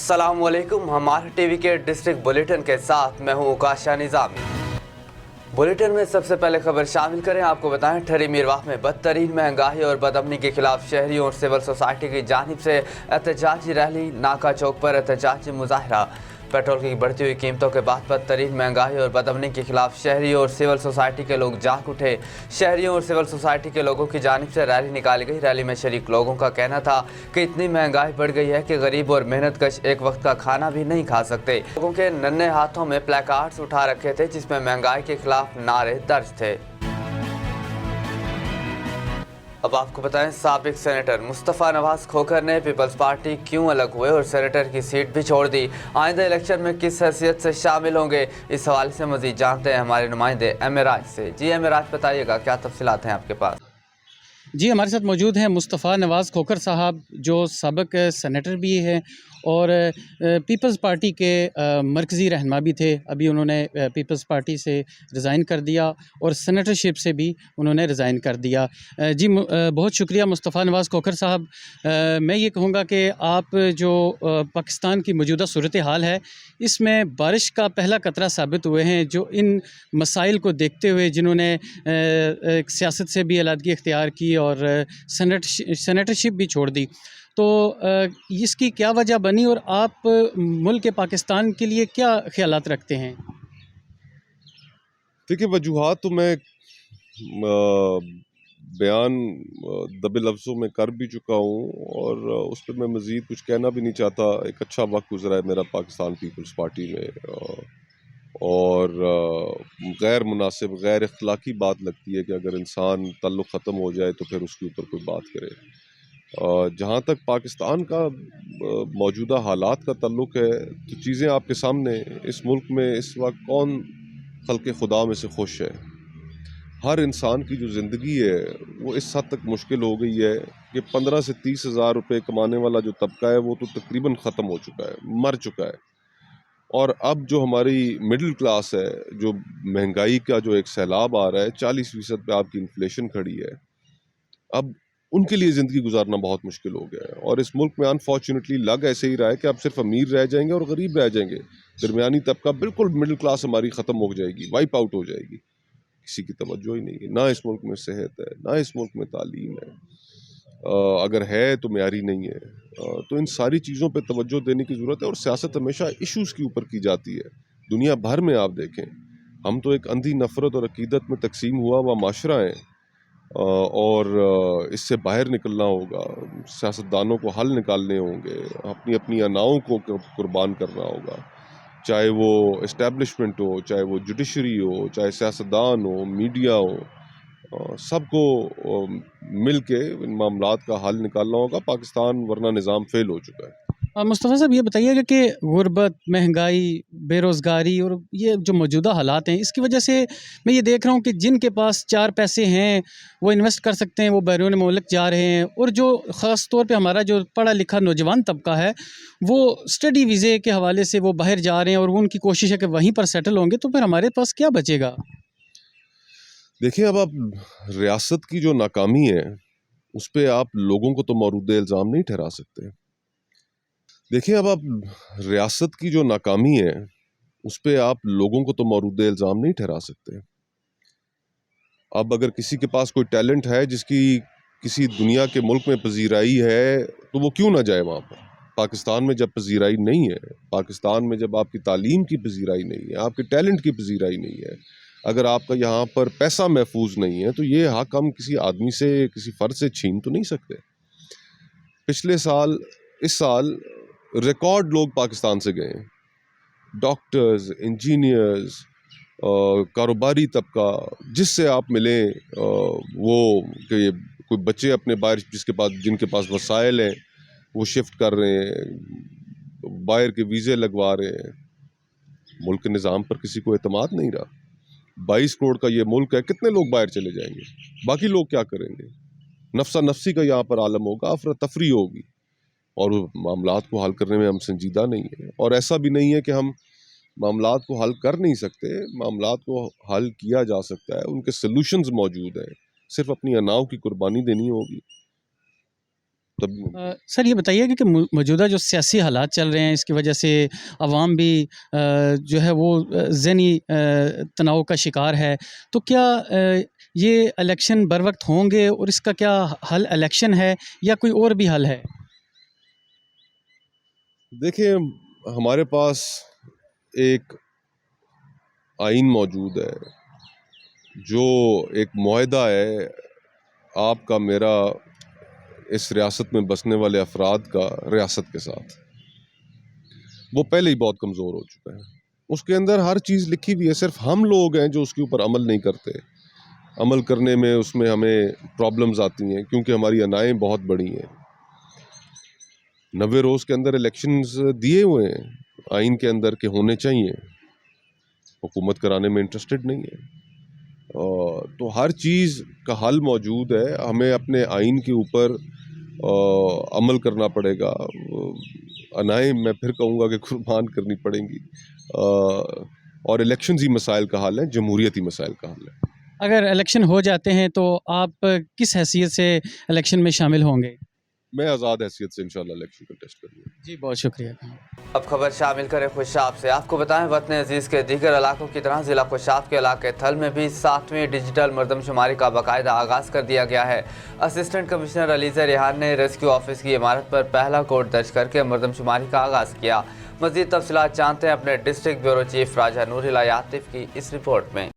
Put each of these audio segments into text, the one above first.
अस्सलामुअलैकुम। हमारे टीवी के डिस्ट्रिक्ट बुलेटिन के साथ मैं हूं काशा निजामी। बुलेटिन में सबसे पहले खबर शामिल करें। आपको बताएं, ठहरी मीरवाह में बदतरीन महंगाई और बदअमनी के खिलाफ शहरियों और सिविल सोसाइटी की जानिब से एहतजाजी रैली। नाका चौक पर एहतजाजी मुजाहरा। पेट्रोल की बढ़ती हुई कीमतों के बाद बदतरीन महंगाई और बदअमनी के खिलाफ शहरियों और सिविल सोसाइटी के लोग जाग उठे। शहरियों और सिविल सोसाइटी के लोगों की जानिब से रैली निकाली गई। रैली में शरीक लोगों का कहना था कि इतनी महंगाई बढ़ गई है कि गरीब और मेहनतकश एक वक्त का खाना भी नहीं खा सकते। लोगों के नन्हे हाथों में प्लेकार्ड्स उठा रखे थे जिसमें महंगाई के खिलाफ नारे दर्ज थे। अब आपको बताएं, साबिक सेनेटर मुस्तफ़ा नवाज खोखर ने पीपल्स पार्टी क्यों अलग हुए और सेनेटर की सीट भी छोड़ दी। आइंदा इलेक्शन में किस हैसियत से शामिल होंगे, इस हवाले से मजीद जानते हैं हमारे नुमाइंदे एम ए राज से। जी एम ए राज, बताइएगा क्या तफसीलात हैं आपके पास। जी, हमारे साथ मौजूद हैं मुस्तफ़ा नवाज़ खोखर साहब, जो साबिक सेनेटर भी हैं और पीपल्स पार्टी के मरकज़ी रहनुमा भी थे। अभी उन्होंने पीपल्स पार्टी से रिज़ाइन कर दिया और सेनेटरशिप से भी उन्होंने रिज़ाइन कर दिया। जी, बहुत शुक्रिया मुस्तफ़ा नवाज़ खोखर साहब। मैं ये कहूँगा कि आप जो पाकिस्तान की मौजूदा सूरत हाल है, इसमें बारिश का पहला कतरा साबित हुए हैं, जो इन मसाइल को देखते हुए जिन्होंने सियासत से भी अलहदगी इख्तियार की और सेनेटरशिप भी छोड़ दी। तो इसकी क्या वजह बनी और आप मुल्क पाकिस्तान के लिए क्या ख्यालात रखते हैं? देखिए, वजूहात तो मैं बयान दबे लफ्ज़ों में कर भी चुका हूँ और उस पर मैं मज़ीद कुछ कहना भी नहीं चाहता। एक अच्छा वक्त गुज़रा है मेरा पाकिस्तान पीपल्स पार्टी में और गैर मुनासिब, गैर अखलाकी बात लगती है कि अगर इंसान ताल्लुक़ ख़त्म हो जाए तो फिर उसके ऊपर कोई बात करे। जहाँ तक पाकिस्तान का मौजूदा हालात का ताल्लुक़ है तो चीज़ें आपके सामने। इस मुल्क में इस वक्त कौन खल्क़े खुदा में से खुश है? हर इंसान की जो ज़िंदगी है वो इस हद तक मुश्किल हो गई है कि 15 से 30 हज़ार रुपये कमाने वाला जो तबका है वो तो तकरीबन ख़त्म हो चुका है, मर चुका है। और अब जो हमारी मिडिल क्लास है, जो महंगाई का जो एक सैलाब आ रहा है, 40% पे आपकी इन्फ्लेशन खड़ी है, अब उनके लिए ज़िंदगी गुजारना बहुत मुश्किल हो गया है। और इस मुल्क में अनफॉर्चुनेटली लग ऐसे ही रहा है कि अब सिर्फ अमीर रह जाएंगे और गरीब रह जाएंगे। दरमियानी तबका, बिल्कुल मिडिल क्लास हमारी ख़त्म हो जाएगी, वाइप आउट हो जाएगी। किसी की तवज्जो ही नहीं है। ना इस मुल्क में सेहत है, ना इस मुल्क में तालीम है, अगर है तो म्यारी नहीं है। तो इन सारी चीज़ों पे तवज्जो देने की ज़रूरत है और सियासत हमेशा इश्यूज़ के ऊपर की जाती है। दुनिया भर में आप देखें, हम तो एक अंधी नफ़रत और अकीदत में तकसीम हुआ हुआ माशरा है और इससे बाहर निकलना होगा। सियासतदानों को हल निकालने होंगे, अपनी अपनी अनाओं को कुर्बान करना होगा, चाहे वो इस्टेब्लिशमेंट हो, चाहे वो जुडिशरी हो, चाहे सियासतदान हो, मीडिया हो, सबको मिल के इन मामलात का हल निकालना होगा। पाकिस्तान वरना निज़ाम फ़ेल हो चुका है। मुस्तफ़ा साहब, ये बताइएगा कि गुर्बत, महंगाई, बेरोज़गारी और ये जो मौजूदा हालात हैं, इसकी वजह से मैं ये देख रहा हूँ कि जिनके पास 4 पैसे हैं वो इन्वेस्ट कर सकते हैं, वो बैरून मुल्क जा रहे हैं, और जो ख़ास तौर पे हमारा जो पढ़ा लिखा नौजवान तबका है वो स्टडी वीज़े के हवाले से वो बाहर जा रहे हैं और उनकी कोशिश है कि वहीं पर सेटल होंगे। तो फिर हमारे पास क्या बचेगा? देखिए, अब आप रियासत की जो नाकामी है उस पे आप लोगों को तो मौरूद इल्ज़ाम नहीं ठहरा सकते। देखिए, अब आप रियासत की जो नाकामी है उस पे आप लोगों को तो मौरूद इल्ज़ाम नहीं ठहरा सकते। अब अगर किसी के पास कोई टैलेंट है जिसकी किसी दुनिया के मुल्क में पजीराई है तो वो क्यों ना जाए वहाँ पर। पाकिस्तान में जब पजीराई नहीं है, पाकिस्तान में जब आपकी तालीम की पजीराई नहीं है, आपके टैलेंट की पजीराई नहीं है, अगर आपका यहाँ पर पैसा महफूज नहीं है, तो ये हक हम किसी आदमी से, किसी फ़र्द से छीन तो नहीं सकते। पिछले साल, इस साल रिकॉर्ड लोग पाकिस्तान से गए, डॉक्टर्स, इंजीनियर्स, कारोबारी तबका, जिससे आप मिलें वो कि कोई बच्चे अपने बाहर जिनके पास वसाइल हैं वो शिफ्ट कर रहे हैं, बाहर के वीज़े लगवा रहे हैं। मुल्क के निज़ाम पर किसी को एतमाद नहीं रहा। 22 करोड़ का ये मुल्क है, कितने लोग बाहर चले जाएंगे? बाकी लोग क्या करेंगे? नफ्सा नफ्सी का यहाँ पर आलम होगा, अफरा तफरी होगी और मामलात को हल करने में हम संजीदा नहीं है। और ऐसा भी नहीं है कि हम मामलात को हल कर नहीं सकते, मामलात को हल किया जा सकता है, उनके सलूशंस मौजूद हैं, सिर्फ अपनी अनाव की कुर्बानी देनी होगी। सर ये बताइए कि मौजूदा जो सियासी हालात चल रहे हैं इसकी वजह से अवाम भी जो है वो ज़हनी तनाव का शिकार है, तो क्या ये इलेक्शन बर वक्त होंगे और इसका क्या हल इलेक्शन है या कोई और भी हल है? देखिए, हमारे पास एक आइन मौजूद है, जो एक मुआहदा है आपका मेरा इस रियासत में बसने वाले अफराद का रियासत के साथ। वो पहले ही बहुत कमज़ोर हो चुका है। उसके अंदर हर चीज़ लिखी हुई है, सिर्फ हम लोग हैं जो उसके ऊपर अमल नहीं करते। अमल करने में उसमें हमें प्रॉब्लम्स आती हैं क्योंकि हमारी अनाएँ बहुत बड़ी हैं। 90 रोज़ के अंदर इलेक्शंस दिए हुए हैं आइन के अंदर के होने चाहिए, हुकूमत कराने में इंटरेस्टेड नहीं है। तो हर चीज़ का हल मौजूद है, हमें अपने आइन के ऊपर अमल करना पड़ेगा। अनाएँ मैं फिर कहूँगा कि कुर्बान करनी पड़ेंगी, और इलेक्शंस ही मसाइल का हल है, जमहूरियत ही मसाइल का हल है। अगर इलेक्शन हो जाते हैं तो आप किस हैसियत से इलेक्शन में शामिल होंगे? मैं आज़ाद हैसियत से इंशाल्लाह इलेक्शन कंटेस्ट करूँगा। जी बहुत शुक्रिया। अब खबर शामिल करें खुशाब से। आपको बताएं, वतन अजीज़ के दीगर इलाकों की तरह ज़िला खुशाब के इलाके थल में भी 7वीं डिजिटल मरदमशुमारी का बाकायदा आगाज़ कर दिया गया है। असिस्टेंट कमिश्नर अलीज़ा रिहान ने रेस्क्यू ऑफिस की इमारत पर पहला कोड दर्ज करके मरदमशुमारी का आगाज़ किया। मज़ीद तफसीलात जानते हैं अपने डिस्ट्रिक्ट ब्यूरो चीफ राजा नूरिल्लाह यातिफ की इस रिपोर्ट में।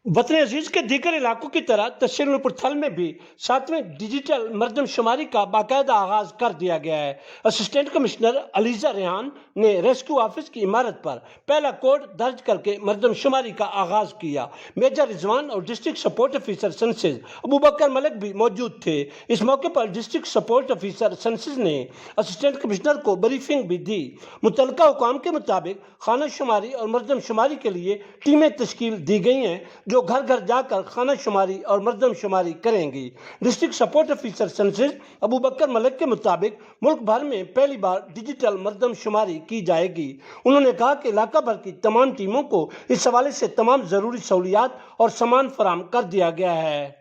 वतन अजीज के दीगर इलाकों की तरह तहसील नूरपुर थल में भी 7वें डिजिटल मरदमशुमारी का बाकायदा आगाज कर दिया गया है। असिस्टेंट कमिश्नर अलीज़ा रेहान ने रेस्क्यू ऑफिस की इमारत पर पहला कोड दर्ज करके मरदमशुमारी का आगाज किया। मेजर रिजवान और district support officer census Abu Bakar Malik भी मौजूद थे। इस मौके पर डिस्ट्रिक्ट सपोर्ट ऑफिसर सेंसिस ने असिस्टेंट कमिश्नर को ब्रीफिंग भी दी। मुतलका हुकाम के मुताबिक खाना शुमारी और मरदमशुमारी के लिए टीमें तश्कील दी गई हैं जो घर घर जाकर खाना शुमारी और मरदमशुमारी करेंगी। District support officer census Abu Bakar Malik के मुताबिक मुल्क भर में पहली बार डिजिटल मरदमशुमारी की जाएगी। उन्होंने कहा कि इलाका भर की तमाम टीमों को इस हवाले से तमाम ज़रूरी सहूलियात और सामान फराहम कर दिया गया है।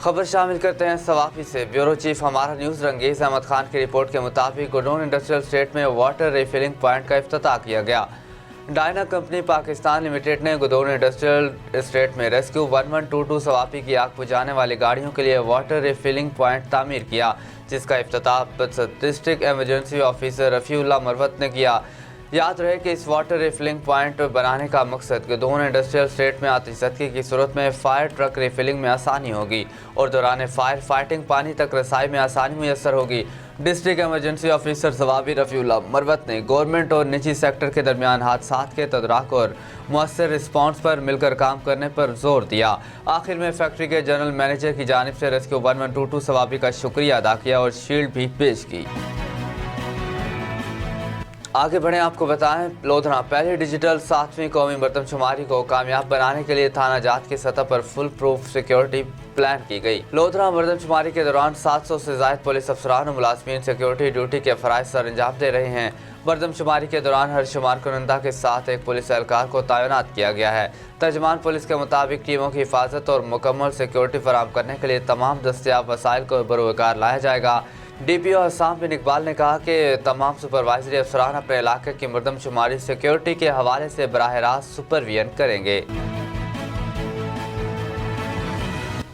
खबर शामिल करते हैं सवाफी से। ब्यूरो चीफ हमारा न्यूज़ रंगेज अहमद खान की रिपोर्ट के मुताबिक गुडोन इंडस्ट्रियल स्टेट में वाटर रिफिलिंग पॉइंट का इफ्तिताह किया गया। डायना कंपनी पाकिस्तान लिमिटेड ने गुडोन इंडस्ट्रियल स्टेट में रेस्क्यू 1122 सवाफी की आग बुझाने वाली गाड़ियों के लिए वाटर रिफिलिंग पॉइंट तामीर किया, जिसका इफ्तिताह district emergency officer Rafiullah Marwat ने किया। याद रहे कि इस वाटर रिफिलिंग पॉइंट बनाने का मकसद गुडोन इंडस्ट्रियल स्टेट में आतिशज़दगी की सूरत में फायर ट्रक रिफिलिंग में आसानी होगी और दौरान फायर फाइटिंग पानी तक रसाई में आसानी मैसर होगी। District emergency officer Swabi Rafiullah Marwat ने गवर्नमेंट और निजी सेक्टर के दरमियान हादसात के तदराक और मुअस्सर रिस्पॉन्स पर मिलकर काम करने पर जोर दिया। आखिर में फैक्ट्री के जनरल मैनेजर की जानिब से रेस्क्यू 1122 सवाबी का शुक्रिया अदा किया और शील्ड भी पेश की। आगे बढ़ें, आपको बताएं, लोधरा पहली डिजिटल 7वीं कौमी मरदमशुमारी को कामयाब बनाने के लिए थाना जात की सतह पर फुल प्रूफ सिक्योरिटी प्लान की गई। लोधरा मरदमशुमारी के दौरान 700 से ज़ायद पुलिस अफसरान और मुलाजमीन सिक्योरिटी ड्यूटी के फ़राइज़ सर अंजाम दे रहे हैं। मरदमशुमारी के दौरान हर शुमार कुनंदा के साथ एक पुलिस एहलकार को तैनात किया गया है। तर्जमान पुलिस के मुताबिक टीमों की हिफाजत और मुकम्मल सिक्योरिटी फराहम करने के लिए तमाम दस्तियाब वसाइल को बरोकार लाया जाएगा। DPO हसाम बिन इकबाल ने कहा कि तमाम सुपरवाइजरी अफसरान अपने इलाके की मरदमशुमारी सिक्योरिटी के हवाले से बराह रास्त सुपरविजन करेंगे।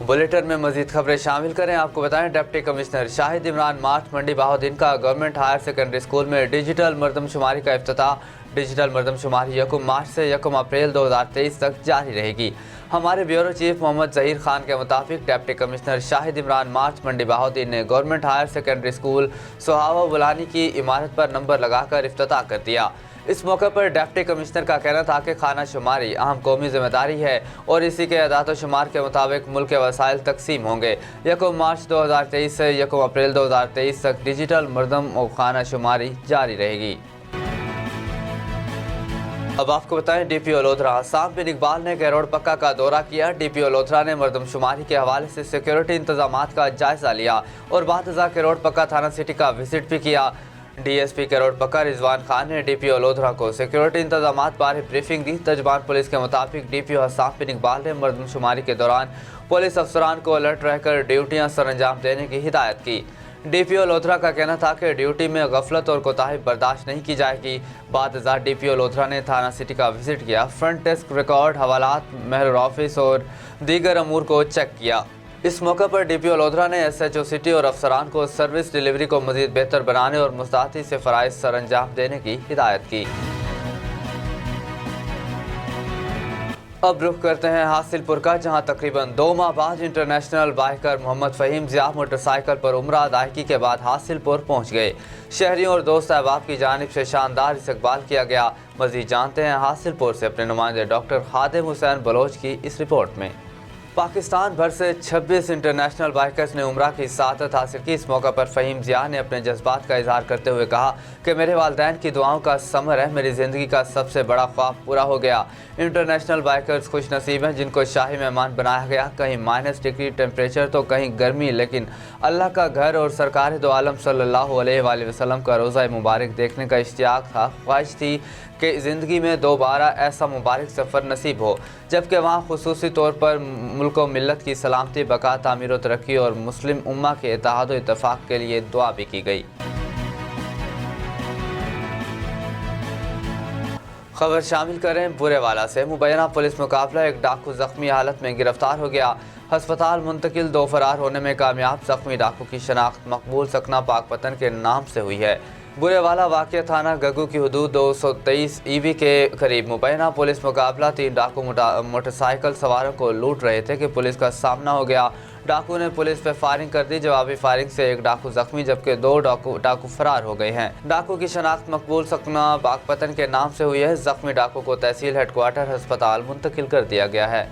बुलेटिन में मजीद खबरें शामिल करें। आपको बताएं, डिप्टी कमिश्नर शाहिद इमरान मार्च मंडी बहाउद्दीन का गवर्नमेंट हायर सेकेंडरी स्कूल में डिजिटल मरदमशुमारी का इफ्तिताह। डिजिटल मरदमशुमारी 1 मार्च से 1 अप्रैल 2023 तक जारी रहेगी। हमारे ब्यूरो चीफ मोहम्मद जहीर खान के मुताबिक डिप्टी कमिश्नर शाहिद इमरान मार्च मंडी बहाउद्दीन ने गवर्नमेंट हायर सेकेंडरी स्कूल सुहावा बुलानी की इमारत पर नंबर लगाकर इफ्तिताह कर दिया। इस मौके पर डिप्टी कमिश्नर का कहना था कि खाना शुमारी अहम कौमी जिम्मेदारी है और इसी के अदात शुमार के मुताबिक मुल्क के वसाइल तकसीम होंगे। 1 मार्च 2023 से 1 अप्रैल 2023 तक डिजिटल मरदम और खाना शुमारी जारी रहेगी। अब आपको बताएं, DPO लोधरा हसाम बिन इकबाल ने गैरोड पक्का का दौरा किया। DPO लोधरा ने मरदमशुमारी के हवाले से सिक्योरिटी इंतजामात का जायजा लिया और बाद गैरोड पक्का थाना सिटी का विजिट भी किया। DSP गैरोड पक्का रिजवान खान ने DPO लोधरा को सिक्योरिटी इंतजामात बारे ब्रीफिंग दी। तर्जमान पुलिस के मुताबिक DPO हसाम बिन इकबाल ने मरदमशुमारी के दौरान पुलिस अफसरान को अलर्ट रहकर ड्यूटियां सर अंजाम देने की हिदायत की। डीपीओ लोधरा का कहना था कि ड्यूटी में गफलत और कोताही बर्दाश्त नहीं की जाएगी। बाद डीपीओ लोधरा ने थाना सिटी का विजिट किया, फ्रंट डेस्क रिकॉर्ड, हवालात, मेहर ऑफिस और दीगर अमूर को चेक किया। इस मौके पर डीपीओ लोधरा ने एसएचओ सिटी और अफसरान को सर्विस डिलीवरी को मजीद बेहतर बनाने और मुस्तैदी से फ़राइज़ सर अंजाम देने की हिदायत की। अब रुख करते हैं हासिलपुर का, जहां तकरीबन 2 माह बाद international biker Mohammad Faheem Zia motorcycle पर उम्रा अदायगी के बाद हासिलपुर पहुंच गए। शहरियों और दोस्त अहबाब की जानिब से शानदार इस्तकबाल किया गया। मज़ीद जानते हैं हासिलपुर से अपने नुमाइंदे डॉक्टर खादिम हुसैन बलोच की इस रिपोर्ट में। पाकिस्तान भर से 26 इंटरनेशनल बाइकर्स ने उम्रा की सआदत हासिल की। इस मौका पर फ़हीम ज़िया ने अपने जज्बात का इजहार करते हुए कहा कि मेरे वालिदैन की दुआओं का समर है, मेरी ज़िंदगी का सबसे बड़ा ख्वाब पूरा हो गया। इंटरनेशनल बाइकर्स खुश नसीब हैं जिनको शाही मेहमान बनाया गया। कहीं माइनस डिग्री टेम्परेचर तो कहीं गर्मी, लेकिन अल्लाह का घर और सरकार दो आलम सल्लल्लाहु अलैहि वसल्लम का रोज़ा मुबारक देखने का इश्तियाक था। ख्वाहिश थी कि ज़िंदगी में दोबारा ऐसा मुबारक सफ़र नसीब हो, जबकि वहाँ खुसूसी तौर पर मुल्क व मिल्लत की सलामती, बका, तामीर व तरक्की और मुस्लिम उम्मा के इत्तेहाद व इत्तफ़ाक़ के लिए दुआ भी की गई। खबर शामिल करें बुरेवाला से। मुबैना पुलिस मुकाबला, एक डाकू ज़ख्मी हालत में गिरफ्तार हो गया। हस्पताल मुंतकिल, 2 फरार होने में कामयाब। ज़ख्मी डाकू की शनाख्त मकबूल सकना पाकपतन के नाम से हुई है। बुरेवाला वाक़या थाना गग्गू की हदूद 223 ईवी के करीब मुबैना पुलिस मुकाबला, 3 डाकू मोटरसाइकिल सवारों को लूट रहे थे कि पुलिस का सामना हो गया। डाकू ने पुलिस पे फायरिंग कर दी। जवाबी फायरिंग से 1 डाकू जख्मी जबकि 2 डाकू फरार हो गए हैं। डाकू की शनाख्त मकबूल सकना पाकपतन के नाम से हुई है। जख्मी डाकू को तहसील हेडक्वार्टर अस्पताल मुंतकिल कर दिया गया है।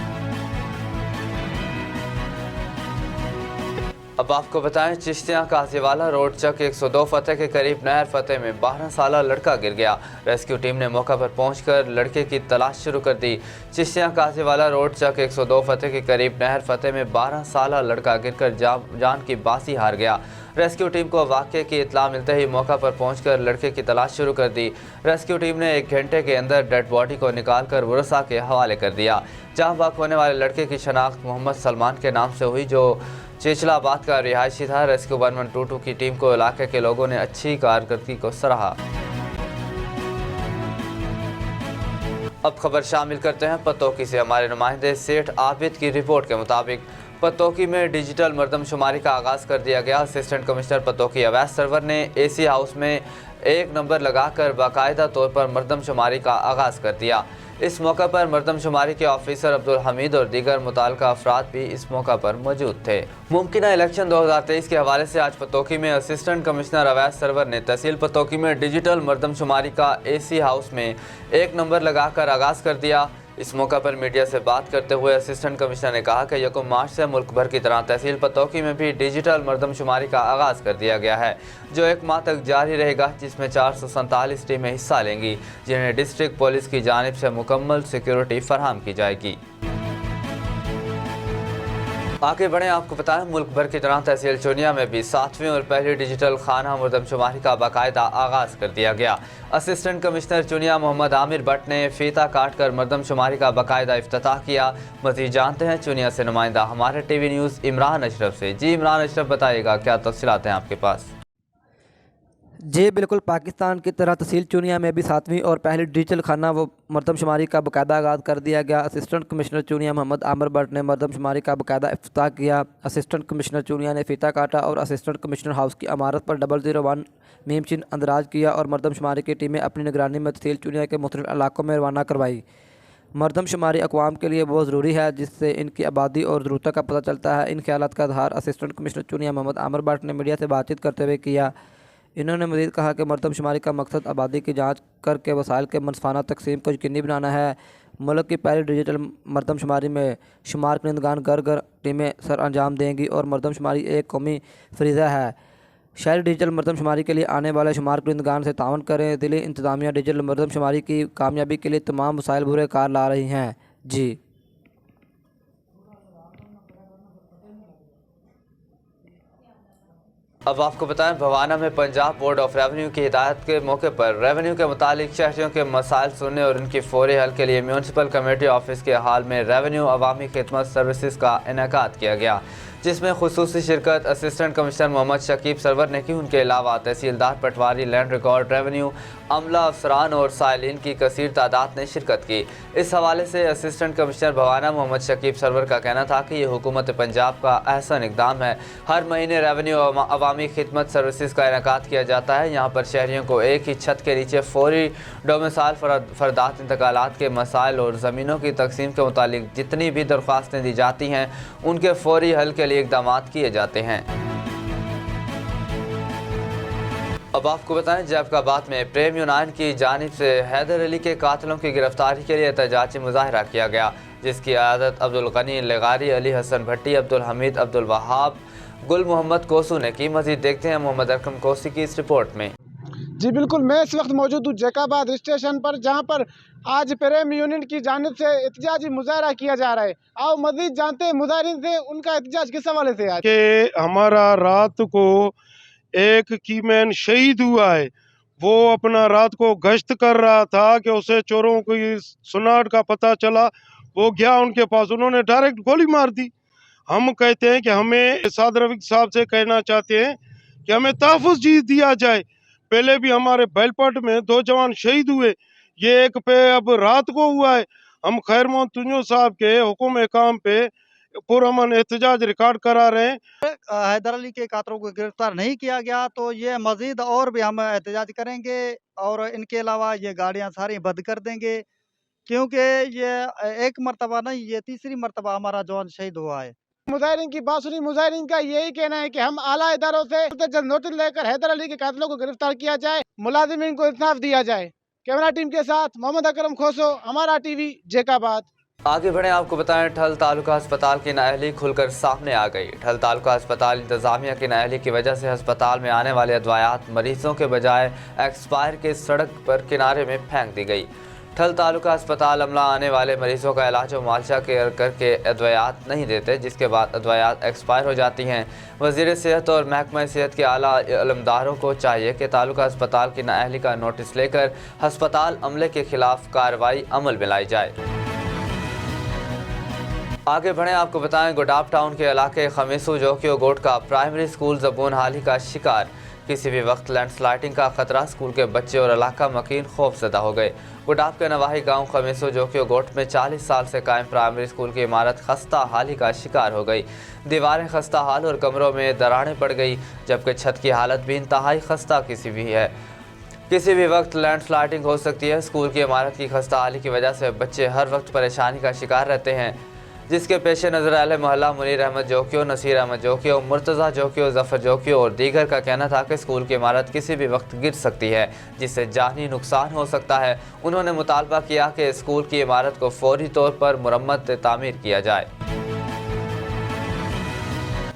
अब आपको बताएं, चिश्तियाँ काजीवाला रोड चक 102 फतेह के करीब नहर फतेह में 12 साला लड़का गिर गया। रेस्क्यू टीम ने मौका पर पहुंचकर लड़के की तलाश शुरू कर दी। चिश्तियाँ काजीवाला रोड चक 102 फतेह के करीब नहर फतेह में 12 साला लड़का गिरकर जान की बाजी हार गया। रेस्क्यू टीम को वाक़े की इत्तला मिलते ही मौका पर पहुंचकर लड़के की तलाश शुरू कर दी। रेस्क्यू टीम ने 1 घंटे के अंदर डेड बॉडी को निकालकर वरसा के हवाले कर दिया। जहां बाग होने वाले लड़के की शनाख्त मोहम्मद सलमान के नाम से हुई, जो चेचलाबाद का रिहायशी था। रेस्क्यू 1122 की टीम को इलाके के लोगों ने अच्छी कारकर्दगी को सराहा। अब खबर शामिल करते हैं पतोकी से। हमारे नुमाइंदे सेठ आबिद की रिपोर्ट के मुताबिक पतोकी में डिजिटल मरदमशुमारी का आगाज़ कर दिया गया। असिस्टेंट कमिश्नर पतोकी अवैस सरवर ने एसी हाउस में 1 नंबर लगाकर बाकायदा तौर पर मरदमशुमारी का आगाज़ कर दिया। इस मौका पर मरदमशुमारी के ऑफिसर अब्दुल हमीद और दीगर मुताल्लिका अफराद भी इस मौका पर मौजूद थे। मुमकिन इलेक्शन 2023 के हवाले से आज पतोकी में असिस्टेंट कमिश्नर अवैस सरवर ने तहसील पतोकी में डिजिटल मरदमशुमारी का एसी हाउस में 1 नंबर लगाकर आगाज़ कर दिया। इस मौका पर मीडिया से बात करते हुए असिस्टेंट कमिश्नर ने कहा कि 1 मार्च से मुल्क भर की तरह तहसील पतोकी में भी डिजिटल मरदमशुमारी का आगाज़ कर दिया गया है, जो 1 माह तक जारी रहेगा, जिसमें 447 टीमें हिस्सा लेंगी, जिन्हें डिस्ट्रिक्ट पुलिस की जानिब से मुकम्मल सिक्योरिटी फराहम की जाएगी। आगे बढ़ें, आपको बताएं, मुल्क भर की तरह तहसील चुनिया में भी 7वीं और पहली डिजिटल खाना मरदमशुमारी का बाकायदा आगाज़ कर दिया गया। असिस्टेंट कमिश्नर चुनिया मोहम्मद आमिर भट्ट ने फीता काट कर मरदमशुमारी का बाकायदा इफ्तिताह किया। मज़ीद जानते हैं चुनिया से नुमाइंदा हमारे टीवी न्यूज़ इमरान अशरफ से। जी इमरान अशरफ, बताइएगा क्या तफसीलात हैं आपके पास? जी बिल्कुल, पाकिस्तान की तरह तहसील चुनिया में भी 7वीं और पहली डिजिटल खाना व मरदमशुमारी का बाकायदा आगाज़ कर दिया गया। असिस्टेंट कमिश्नर चुनिया मोहम्मद आमिर भट्ट ने मरदमशुमारी का बाकायदा इफ्तिताह किया। असिस्टेंट कमिश्नर चुनिया ने फीता काटा और असिस्टेंट कमिश्नर हाउस की इमारत पर 001 मीम चिन्ह अंदराज किया और मरदमशुमारी की टीमें अपनी निगरानी में तहसील चुनिया के मुख्तलिफ इलाकों में रवाना करवाई। मरदमशुमारी अक़वाम के लिए बहुत ज़रूरी है, जिससे इनकी आबादी और ज़रूरतों का पता चलता है। इन ख्यालात का इज़हार असिस्टेंट कमिश्नर चुनिया मोहम्मद आमिर भट्ट ने मीडिया से बातचीत करते हुए किया। इन्होंने मज़ीद कहा कि मरदमशुमारी का मकसद आबादी की जांच करके वसाइल के मनसफाना तकसीम को यकीनी बनाना है। मुल्क की पहली डिजिटल मरदमशुमारी में शुमार कुनिंदगान घर घर टीमें सर अंजाम देंगी और मरदमशुमारी एक कौमी फरीज़ा है। शहरी डिजिटल मरदमशुमारी के लिए आने वाले शुमार कुनिंदगान से ताउन करें। ज़िली इंतज़ामिया डिजिटल मरदमशुमारी की कामयाबी के लिए तमाम वसाइल बुरे कार ला रही हैं। जी अब आपको बताएं, भवाना में पंजाब बोर्ड ऑफ रेवेन्यू की हिदायत के मौके पर रेवेन्यू के मुतालिक शहरियों के मसाइल सुनने और उनकी फौरी हल के लिए म्यूनसिपल कमेटी ऑफिस के हाल में रेवेन्यू अवामी खिदमत सर्विसेज का इनेकाद किया गया। जिसमें खुसूसी शिरकत असिस्टेंट कमिश्नर मोहम्मद शकीब सरवर ने की। उनके अलावा तहसीलदार, पटवारी, लैंड रिकॉर्ड, रेवेन्यू, अमला, अफसरान और साइलिन की कसीर तादाद ने शिरकत की। इस हवाले से असिस्टेंट कमिश्नर भवाना मोहम्मद शकीब सरवर का कहना था कि ये हुकूमत पंजाब का अहसन इकदाम है। हर महीने रेवेन्यू अवामी खिदमत सर्विसेज का इनेकाद किया जाता है। यहाँ पर शहरियों को एक ही छत के नीचे फौरी डोमिसाइल, फरदात, इंतकालात के मसाइल और ज़मीनों की तकसीम के मुतालिक जितनी भी दरख्वास्तें दी जाती हैं उनके फौरी हल के लिए इक़दाम किए जाते हैं। अब आपको बताएं, जैकबाबाद में प्रेम यूनान की जानिब से हैदर अली के कातिलों की गिरफ्तारी के लिए एहतजाजी मुजाहरा किया गया, जिसकी क़यादत अब्दुल गनी लगारी, अली हसन भट्टी, अब्दुल हमीद, अब्दुल वहाब, गुल मोहम्मद कोसू ने की। मज़ीद देखते हैं मोहम्मद अकरम कोसी की इस रिपोर्ट में। जी बिल्कुल, मैं इस वक्त मौजूद हूँ जैकाबाद स्टेशन पर, जहाँ पर आज प्रेम यूनियन की जानिब से एहतजाजी मुजाहरा किया जा रहा है। आओ मज़ीद जानते हैं मुजाहिरीन से उनका एहतजाज किस हवाले से। आज कि हमारा रात को एक कीमैन शहीद हुआ है, वो अपना रात को गश्त कर रहा था कि उसे चोरों की सुनाट का पता चला, वो गया उनके पास, उन्होंने डायरेक्ट गोली मार दी। हम कहते हैं कि हमें साद रफीक साहब से कहना चाहते हैं कि हमें तहफ़्फ़ुज़ चीज़ दिया जाए। पहले भी हमारे बैलपट में 2 जवान शहीद हुए, ये एक पे अब रात को हुआ है। हम खैर मोहम्मद तुंजो साहब के हुक्म काम पे पुरअमन एहतजाज रिकॉर्ड करा रहे हैं। हैदर अली के कातलों को गिरफ्तार नहीं किया गया तो ये मजीद और भी हम एहतजाज करेंगे और इनके अलावा ये गाड़ियां सारी बंद कर देंगे, क्योंकि ये एक मरतबा नहीं, ये तीसरी मरतबा हमारा जवान शहीद हुआ है। मुजाहिरीन की बात सुनी, मुजाहिरीन का यही कहना है कि हम आला इदारों से जल्द नोटिस लेकर हैदर अली के कातिलों को गिरफ्तार किया जाए, मुलाजिमीन को इंसाफ दिया जाए। कैमरा टीम के साथ मोहम्मद अकरम खोसो, हमारा टीवी, जैकाबाद। आगे बढ़े, आपको बताएं, ठल तालुका अस्पताल की नाअहली खुलकर सामने आ गई। ठल तालुका अस्पताल इंतजामिया की नाअहली की वजह से अस्पताल में आने वाले अद्वायात मरीजों के बजाय एक्सपायर के सड़क पर किनारे में फेंक दी गई। ठल तालुका अस्पताल अमला आने वाले मरीजों का इलाज और मुआलजा करके अद्वयात नहीं देते, जिसके बाद अद्वयात एक्सपायर हो जाती हैं। वज़ीर सेहत और महकमा सेहत के आला इल्मदारों को चाहिए कि तालुका अस्पताल की नाअहली का नोटिस लेकर अस्पताल अमले के खिलाफ कार्रवाई अमल में लाई जाए। आगे बढ़ें, आपको बताएं, गुडाप टाउन के इलाके खमीसू जोकियो गोट का प्राइमरी स्कूल ज़बून हाली का शिकार। किसी भी वक्त लैंडस्लाइडिंग का खतरा, स्कूल के बच्चे और इलाका मकीन खौफजदा हो गए। गुडाप के नवाही गांव खमीसू जोकियो गोट में 40 साल से कायम प्राइमरी स्कूल की इमारत खस्ता हाली का शिकार हो गई। दीवारें खस्ता हाल और कमरों में दरारें पड़ गई, जबकि छत की हालत भी इंतहाई खस्ता किसी भी है। किसी भी वक्त लैंडस्लाइडिंग हो सकती है। स्कूल की इमारत की खस्ता हाली की वजह से बच्चे हर वक्त परेशानी का शिकार रहते हैं, जिसके पेश नज़र अहले मोहल्ला मुनीर अहमद जोकियो, नसीर अहमद जोकियो, मुर्तज़ा जोकियो, जफ़र जोकियो और दीगर का कहना था कि स्कूल की इमारत किसी भी वक्त गिर सकती है, जिससे जानी नुकसान हो सकता है। उन्होंने मुतालबा किया कि स्कूल की इमारत को फौरी तौर पर मुरम्मत तामीर किया जाए।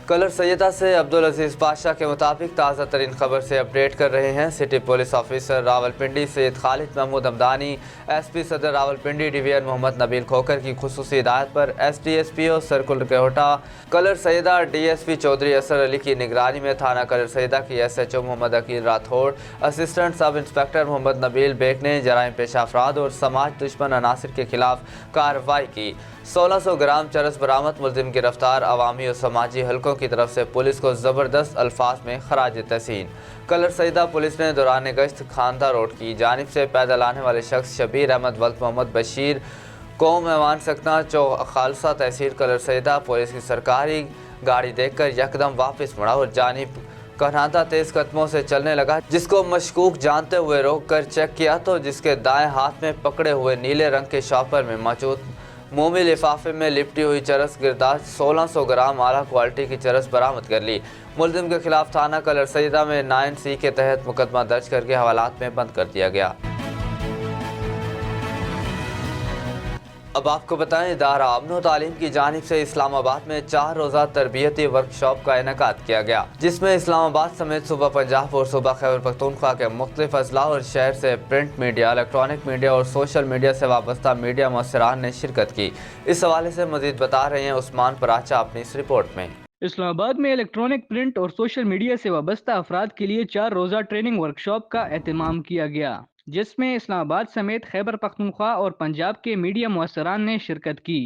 कलर सैयदा से अब्दुल अजीज़ बादशाह के मुताबिक ताज़ा तरीन खबर से अपडेट कर रहे हैं। City police officer Rawalpindi Syed Khalid Mahmood Hamdani, SP Saddar Rawalpindi division Mohammad Nabeel Khokhar की खुसूसी हिदायत पर SDSPO सर्कुलर कोटा कलर सैयदा DSP चौधरी असर अली की निगरानी में थाना कलर सैयदा की SHO Mohammad Aqeel Rathore, assistant sub inspector Mohammad Nabeel Baig ने जराइम पेशा अफराद और समाज दुश्मन अनासिर के खिलाफ कार्रवाई की। 1600 ग्राम चरस बरामद, मुलजिम गिरफ्तार। अवामी और समाजी हलकों की तरफ से पुलिस को ज़बरदस्त अल्फाज में खराज तहसीन। कलर सईदा पुलिस ने दौरान गश्त खानदा रोड की जानिब से पैदल आने वाले शख्स शबीर अहमद वल्द मोहम्मद बशीर कौम ऐवान सकना खालसा तहसील कलर सईदा पुलिस की सरकारी गाड़ी देखकर यकदम वापस मुड़ा और जानिब कन्हादा तेज कदमों से चलने लगा, जिसको मशकूक जानते हुए रोक कर चेक किया तो जिसके दाएं हाथ में पकड़े हुए नीले रंग के शॉपर में मौजूद मोमी लिफाफे में लिपटी हुई चरस गिरदार 1600 ग्राम आला क्वालिटी की चरस बरामद कर ली। मुलजिम के खिलाफ थाना कलर सईदा में 9C के तहत मुकदमा दर्ज करके हवालात में बंद कर दिया गया। अब आपको बताएं, इदारा अमन तालीम की जानिब से इस्लामाबाद में 4 रोज़ा तरबियती वर्कशॉप का इनेकाद किया गया, जिसमें इस्लामाबाद समेत सूबा पंजाब और सूबा खैबर पख्तूनख्वा के मुख्तलिफ अजला और शहर से प्रिंट मीडिया, इलेक्ट्रॉनिक मीडिया और सोशल मीडिया से वाबस्ता मीडिया मुअस्सिरान ने शिरकत की। इस हवाले से मजीद बता रहे हैं उस्मान पराचा अपनी इस रिपोर्ट में। इस्लामाबाद में इलेक्ट्रॉनिक, प्रिंट और सोशल मीडिया से वाबस्ता अफराद के लिए 4 रोज़ा ट्रेनिंग वर्कशॉप का एहतमाम किया गया, जिसमें इस्लामाबाद समेत खैबर पख्तूनख्वा और पंजाब के मीडिया मुअस्सिरान ने शिरकत की।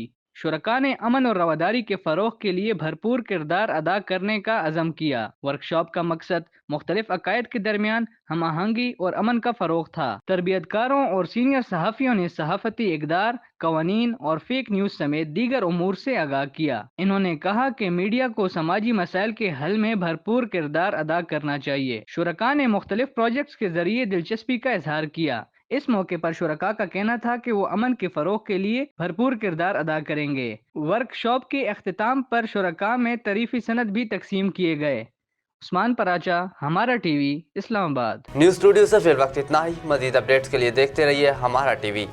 शुरका ने अमन और रवादारी के फ़रोग के लिए भरपूर किरदार अदा करने का अज़म किया। वर्कशॉप का मकसद मुख्तलिफ अकायद के दरमियान हम आहंगी और अमन का फ़रोग था। तरबियतकारों और सीनियर सहाफ़ियों ने सहाफ़ती इक़दार, कवानीन और फेक न्यूज़ समेत दीगर उमूर से आगाह किया। इन्होंने कहा कि मीडिया को समाजी मसाइल के हल में भरपूर किरदार अदा करना चाहिए। शुरका ने मुख्तलिफ प्रोजेक्ट्स के ज़रिए दिलचस्पी का इजहार किया। इस मौके पर शुरका का कहना था कि वो अमन के फ़रोग के लिए भरपूर किरदार अदा करेंगे। वर्कशॉप के अख्तिताम पर शुरका में तरीफ़ी सनद भी तकसीम किए गए। उस्मान पराचा, हमारा टीवी, इस्लामाबाद। न्यूज़ स्टूडियो से फिर वक्त इतना ही। मज़ीद अपडेट्स के लिए देखते रहिए हमारा टीवी।